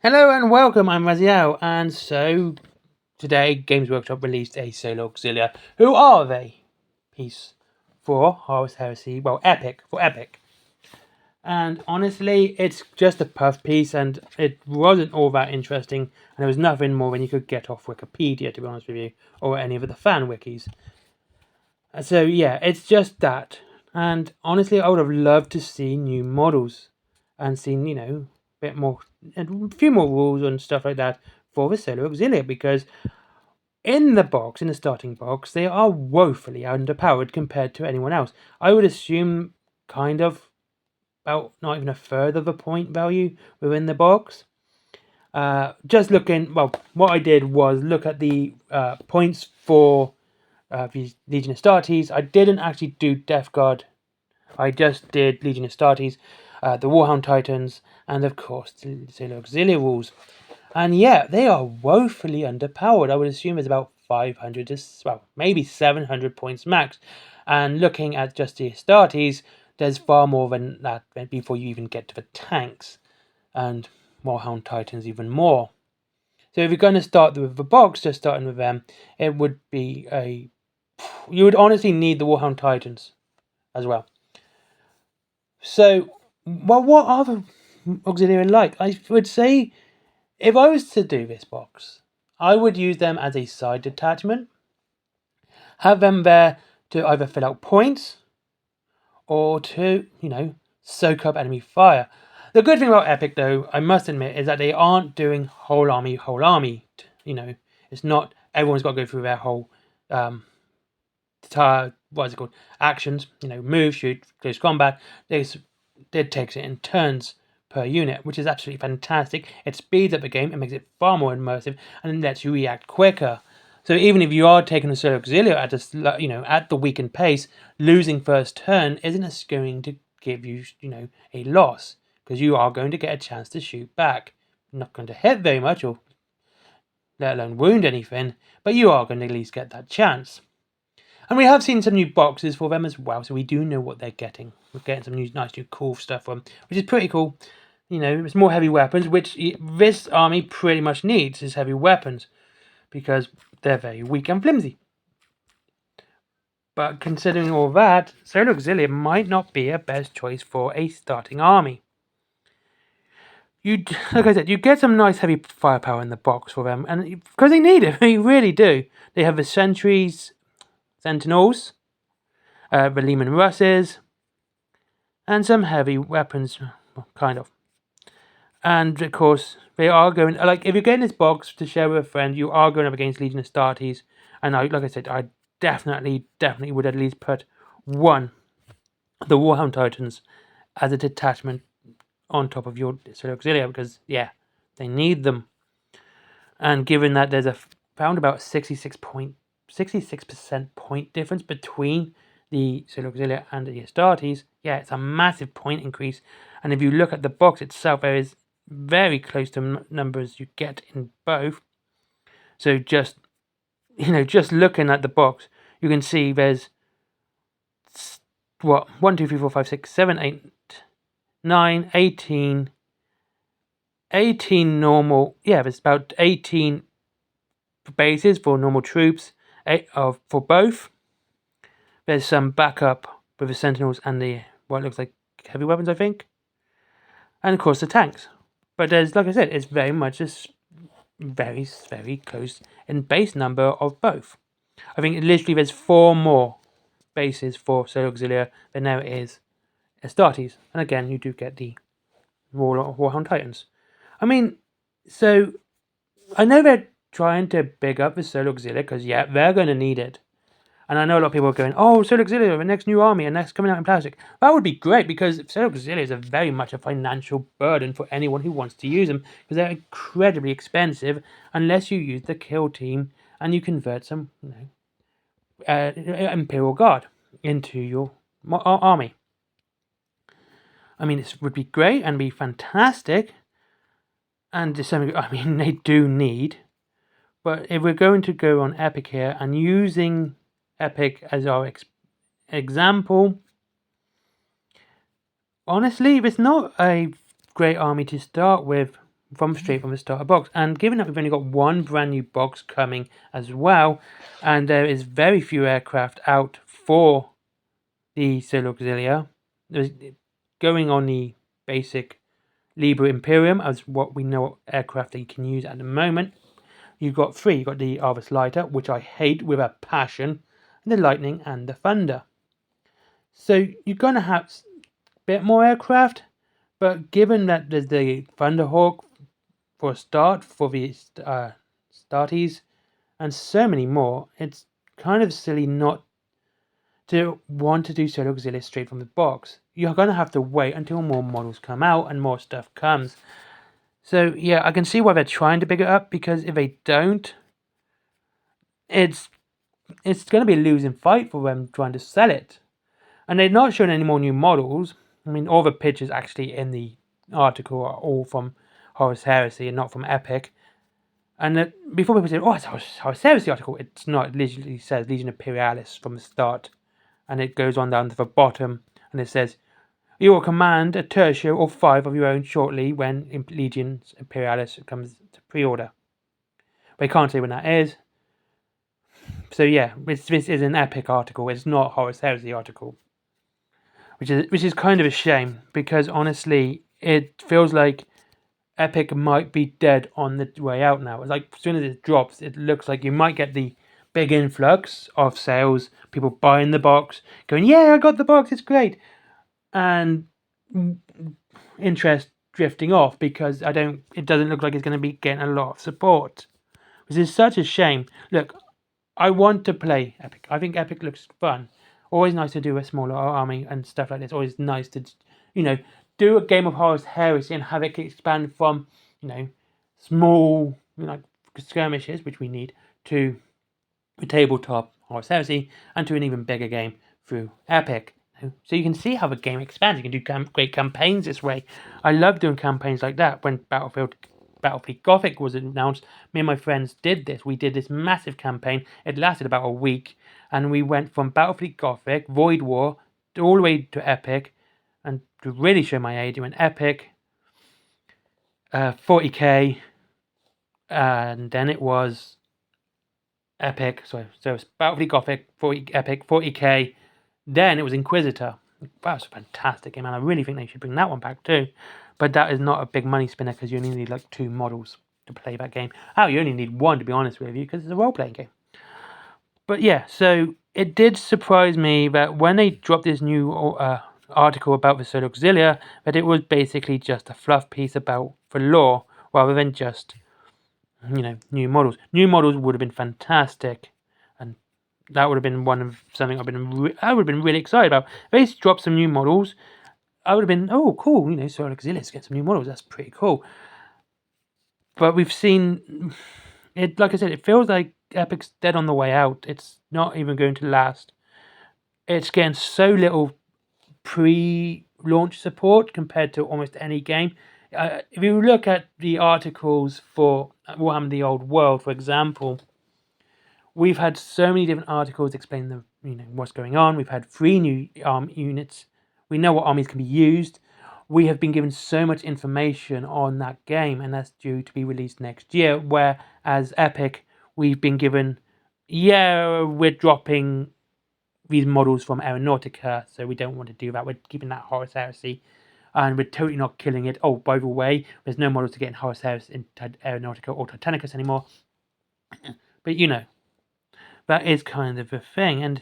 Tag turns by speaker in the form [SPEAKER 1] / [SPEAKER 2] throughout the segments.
[SPEAKER 1] Hello and welcome, I'm Raziel, and so today Games Workshop released a solo Auxilia. Who are they? Piece for Horus Heresy, well, Epic, for Epic. And honestly, it's just a puff piece, and it wasn't all that interesting, and there was nothing more than you could get off Wikipedia, to be honest with you, or any of the fan wikis. So yeah, it's just that. And honestly, I would have loved to see new models and seen, a bit more, a few more rules and stuff like that for the Solo Auxilia, because in the box, in the starting box, they are woefully underpowered compared to anyone else. I would assume kind of about not even a third of the point value within the box. Just looking, well, what I did was look at the points for the Legion Astartes. I didn't actually do Death Guard. I just did Legion Astartes, the Warhound Titans, and of course the Solo Auxilia rules. And yeah, they are woefully underpowered. I would assume it's about 500 to, well, maybe 700 points max. And looking at just the Astartes, there's far more than that before you even get to the tanks. And Warhound Titans even more. So if you're going to start with the box, just starting with them, it would be a... You would honestly need the Warhound Titans as well. So, well, what are the auxiliary like? I would say if I was to do this box, I would use them as a side detachment, have them there to either fill out points or to, soak up enemy fire. The good thing about Epic, though, I must admit, is that they aren't doing whole army. It's not everyone's got to go through their whole what is it called? Actions, move, shoot, close combat. It takes it in turns per unit, which is absolutely fantastic. It speeds up the game, it makes it far more immersive, and it lets you react quicker. So even if you are taking a Solo Auxilia at the weakened pace, losing first turn isn't going to give you a loss, because you are going to get a chance to shoot back. You're not going to hit very much, or let alone wound anything, but you are going to at least get that chance. And we have seen some new boxes for them as well, so we do know what they're getting. We're getting some nice new cool stuff from, which is pretty cool. It's more heavy weapons, which this army pretty much needs, is heavy weapons, because they're very weak and flimsy. But considering all that, Solo Auxilia might not be a best choice for a starting army. Like I said, you get some nice heavy firepower in the box for them, and because they need it, they really do. They have the sentries, sentinels, the Lehman Russes, and some heavy weapons, kind of. And of course, they are going, like, if you're getting this box to share with a friend, you are going up against Legion Astartes. And like I said, I definitely would at least put one, the Warhound Titans, as a detachment on top of your Solo Auxilia, because, yeah, they need them. And given that there's found about 66% point difference between the Solo Auxilia and the Astartes, yeah, it's a massive point increase. And if you look at the box itself, there is very close to numbers you get in both. So just looking at the box, you can see there's 1, 2, 3, 4, 5, 6, 7, 8, 9, 18 normal. Yeah, there's about 18 bases for normal troops, for both. There's some backup with the Sentinels and the what looks like heavy weapons, I think, and of course the tanks. But there's, like I said, it's very much a very, very close in base number of both. I think literally there's 4 more bases for Solo Auxilia than there is Astartes, and again you do get the Warhound Titans. I mean, so I know they're trying to big up the Solo Auxilia because, yeah, they're going to need it. And I know a lot of people are going, oh, Solo Auxilia, the next new army, and that's coming out in plastic. That would be great, because Solo Auxilia is very much a financial burden for anyone who wants to use them, because they're incredibly expensive unless you use the kill team and you convert some, Imperial Guard into your army. I mean, this would be great and be fantastic, and they do need. But if we're going to go on Epic here and using Epic as our example, honestly, it's not a great army to start with straight from the starter box. And given that we've only got one brand new box coming as well, and there is very few aircraft out for the Solar Auxilia, going on the basic Libra Imperium as what we know aircraft that you can use at the moment. You've got three. You've got the Arvis Lighter, which I hate with a passion, and the Lightning and the Thunder. So you're going to have a bit more aircraft, but given that there's the Thunderhawk for a start for the starties, and so many more, it's kind of silly not to want to do Solar Auxilia straight from the box. You're going to have to wait until more models come out and more stuff comes. So yeah, I can see why they're trying to pick it up, because if they don't, it's going to be a losing fight for them trying to sell it. And they're not showing any more new models. I mean, all the pictures actually in the article are all from Horus Heresy and not from Epic. And before people say, "Oh, it's Horus Heresy article," it's not. It literally says Legion Imperialis from the start, and it goes on down to the bottom, and it says, "You will command a tertia or 5 of your own shortly when Legion Imperialis comes to pre-order." But I can't say when that is. So yeah, this is an Epic article. It's not Horus Heresy article, which is kind of a shame, because honestly, it feels like Epic might be dead on the way out now. It's like as soon as it drops, it looks like you might get the big influx of sales, people buying the box, going, "Yeah, I got the box, it's great," and interest drifting off because it doesn't look like it's going to be getting a lot of support, which is such a shame. Look, I want to play Epic. I think Epic looks fun. Always nice to do a smaller army and stuff like this. Always nice to, do a game of Horus Heresy and have it expand from, small, skirmishes, which we need, to a tabletop Horus Heresy, and to an even bigger game through Epic. So you can see how the game expands. You can do great campaigns this way. I love doing campaigns like that. When Battlefield Gothic was announced, me and my friends did this. We did this massive campaign. It lasted about a week, and we went from Battlefield Gothic, Void War, all the way to Epic. And to really show my age, we went Epic, 40k, and then it was Epic. So it was Battlefield Gothic, Epic, 40k. Then it was Inquisitor. That was a fantastic game, and I really think they should bring that one back too. But that is not a big money spinner, because you only need like 2 models to play that game. You only need 1, to be honest with you, because it's a role-playing game. But yeah, so it did surprise me that when they dropped this new article about the Solar Auxilia, that it was basically just a fluff piece about the lore, rather than just, new models. New models would have been fantastic, and that would have been something I would have been really excited about. If they dropped some new models, I would have been, oh, cool, Solar Auxilia, let's get some new models, that's pretty cool. But we've seen it, like I said, it feels like Epic's dead on the way out. It's not even going to last. It's getting so little pre-launch support compared to almost any game. If you look at the articles for Warhammer the Old World, for example, we've had so many different articles explaining what's going on. We've had 3 new units. We know what armies can be used. We have been given so much information on that game, and that's due to be released next year. Whereas Epic, we've been given, we're dropping these models from Aeronautica, so we don't want to do that. We're keeping that Horus Heresy, and we're totally not killing it. Oh, by the way, there's no models to get in Horus Heresy, in Aeronautica or Titanicus anymore. But that is kind of a thing, and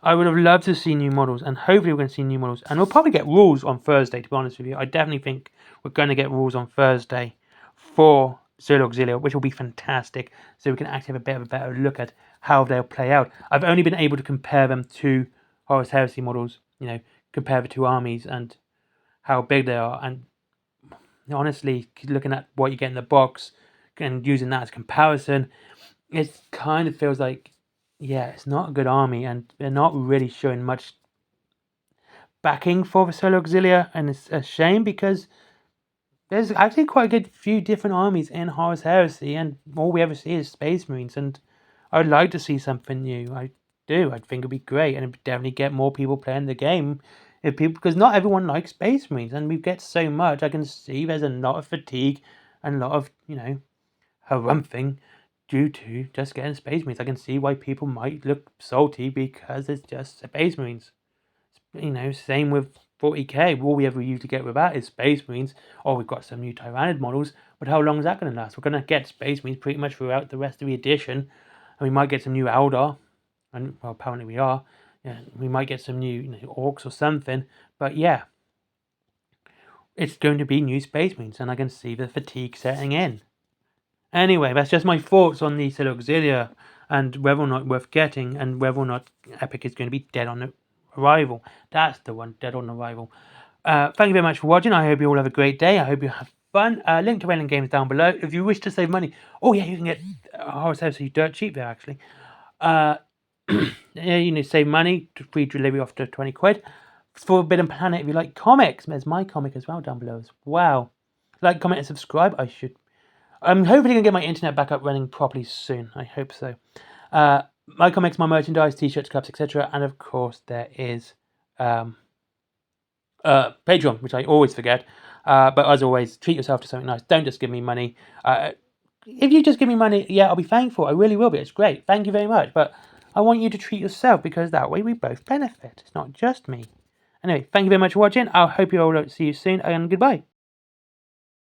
[SPEAKER 1] I would have loved to see new models, and hopefully we're going to see new models, and we'll probably get rules on Thursday, to be honest with you. I definitely think we're going to get rules on Thursday for Solar Auxilia, which will be fantastic, so we can actually have a bit of a better look at how they'll play out. I've only been able to compare them to Horus Heresy models, compare the 2 armies and how big they are, and honestly, looking at what you get in the box and using that as comparison, it kind of feels like, it's not a good army, and they're not really showing much backing for the Solar Auxilia, and it's a shame, because there's actually quite a good few different armies in Horus Heresy, and all we ever see is Space Marines, and I'd like to see something new. I do. I think it'd be great, and it'd definitely get more people playing the game. Because not everyone likes Space Marines, and we get so much. I can see there's a lot of fatigue and a lot of, harumphing due to just getting Space Marines. I can see why people might look salty because it's just Space Marines. Same with 40k. All we ever usually get with that is Space Marines. Or we've got some new Tyrannid models, but how long is that going to last? We're going to get Space Marines pretty much throughout the rest of the edition, and we might get some new Eldar, and well, apparently we are. Yeah, we might get some new Orcs or something, but yeah, it's going to be new Space Marines, and I can see the fatigue setting in. Anyway, that's just my thoughts on the Auxilia and whether or not worth getting, and whether or not Epic is going to be dead on arrival. That's the one, dead on arrival. Thank you very much for watching. I hope you all have a great day. I hope you have fun. Link to Wayland Games down below. If you wish to save money, oh yeah, you can get Horus Heresy dirt cheap there actually. Yeah, you need to save money. Free delivery after 20 quid. Forbidden Planet, if you like comics, there's my comic as well down below as well. Like, comment, and subscribe. I'm hopefully going to get my internet back up running properly soon. I hope so. My comics, my merchandise, t-shirts, cups, etc. And of course, there is Patreon, which I always forget. But as always, treat yourself to something nice. Don't just give me money. If you just give me money, yeah, I'll be thankful. I really will be. It's great. Thank you very much. But I want you to treat yourself, because that way we both benefit. It's not just me. Anyway, thank you very much for watching. I hope you all see you soon, and goodbye.